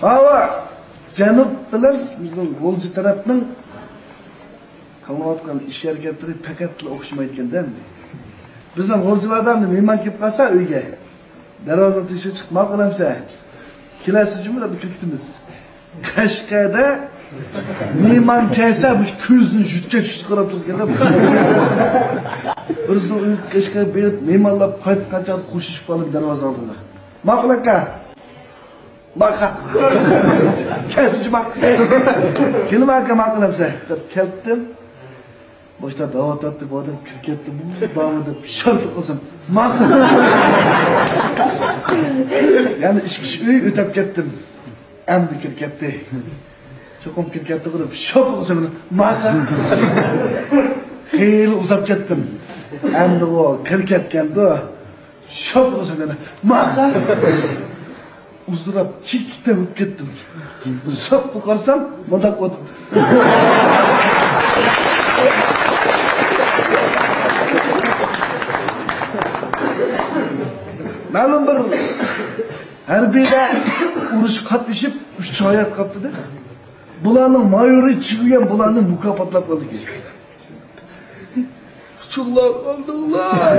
Hava Janub bilan bizning yo'lchi tarafning qilayotgan ish harakatlari faqatla o'xshamayotganda bizning yo'lchilardan mehmon kelib qolsa uyga darvozadan teshib chiqmoq qilamsa kelasi jumla bir kirkitimiz Qashqada mehmon kelsa bu ko'zni yutgach qarab turganda birisi Qashqaga berib mehmonlar qaytgancha qo'shishib qolib darvoza oldida ma'qul aka Baka. Kesme. Kelme aka maqlamsa deb keldim. Boshda da'vat etdi, bu odam kirketdi. Bağımda pishor qilsam. Maqul. Yani ish uy o'tib ketdim. Endi kirketdi. Cho'qim kirketdi qilib shok qilsam. Maqul. Xeyli uzab ketdim. Endi o kirketganda shok qilsam. Maqul. Uzrab chikta o'tib ketdim. Sop qarsam, bunda qo'ydi. Ma'lum bir harbiyda urush qatnashib 3 oyat qopdi-da. Bularning mayori chiqgan bularni mukofotlab qoldik. Chullar qoldilar.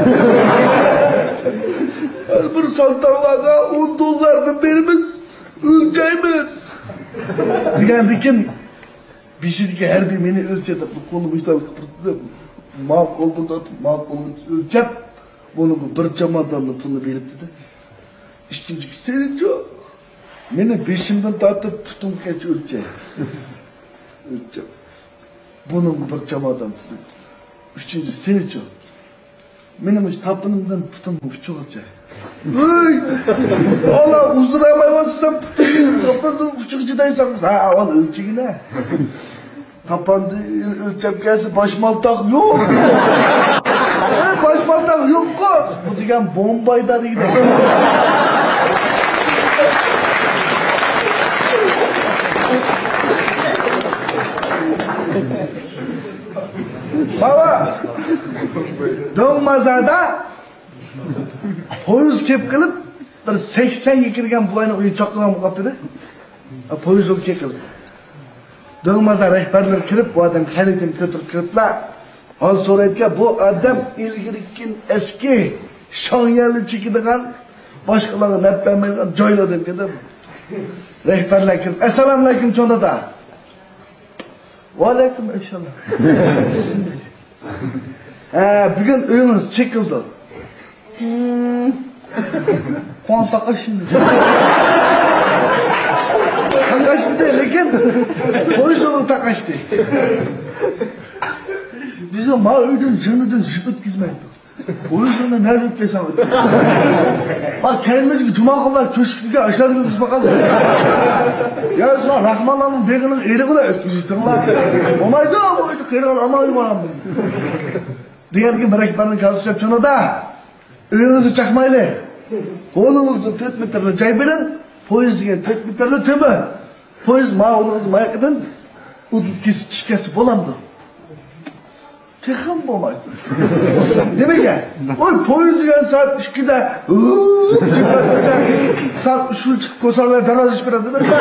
Her bir saltanlarga $10 verimiz, ölçeyimiz. Digendikin, bişirge her bir beni ölçedip, bu kolu müşteri kıpırtıdı. Mal kolunu ölçep, bunu bir camadanlı pulunu verip dedi. İkincisi seni çok. Beni peşimden tartıp tutun geç ölçe. Ölçep. Bunun bir camadan pulunu. Üçüncüsü seni çok. Benim iş tapınımdan tutulmuş çok olacak. Allah uzduramay olsam tapındım uçukçudaysam. Ha oğlum ölçeğine. Tapandı ölçep gelsin başmaltak yok. Başmaltak yok kız. Bu diyen bombayda değil. Baba, Doğmazada poyuz kep kılıp bir 80'ga kirgan bulayni o'yinchoqlarga qo'yibdi-da. Poyuz olib keldi. Doğmaza rahbarlar kirib, bu odam xaridini ko'tarib kiriblar. Hol so'raydigan bu odam ilgirikin eski shonyali chekidigan boshqalarga naf bermaydigan joylar deb keldi. Rahbarlar kirib, assalomu alaykum cho'nada. Va alaykum assalom. Bugün uyumuz çekildi. Kuan takaş şimdi. Takaş bir de lekin polis onu takaştı. Bize ma ödün jönüdün jüpüt gizmeydi. Polis onu nerede kesem ödü. Bak kendimiz ki cuma kadar köşküdeki aşağı gibi biz bakalım. Ya Osman Rahmanlı'nın beginin eriğine ötküzüstürler. Omaydı ama oydu kıyırgan ama uyumaram bunu. Diğer ki meraklarının kalsı yapacağına da öyünüzü çakmayla oğlunuzda 4 metrede çay bilin poyuzdan 4 metrede tümü poyuz ma oğlunuz mayakıdan udut kesip çikesi bolamdı tekam bomaydı demek ya oy poyuzdan saat 2'de çıkmak saat 3'ü çıkıp kosarlar taraz iş bırak değil mi?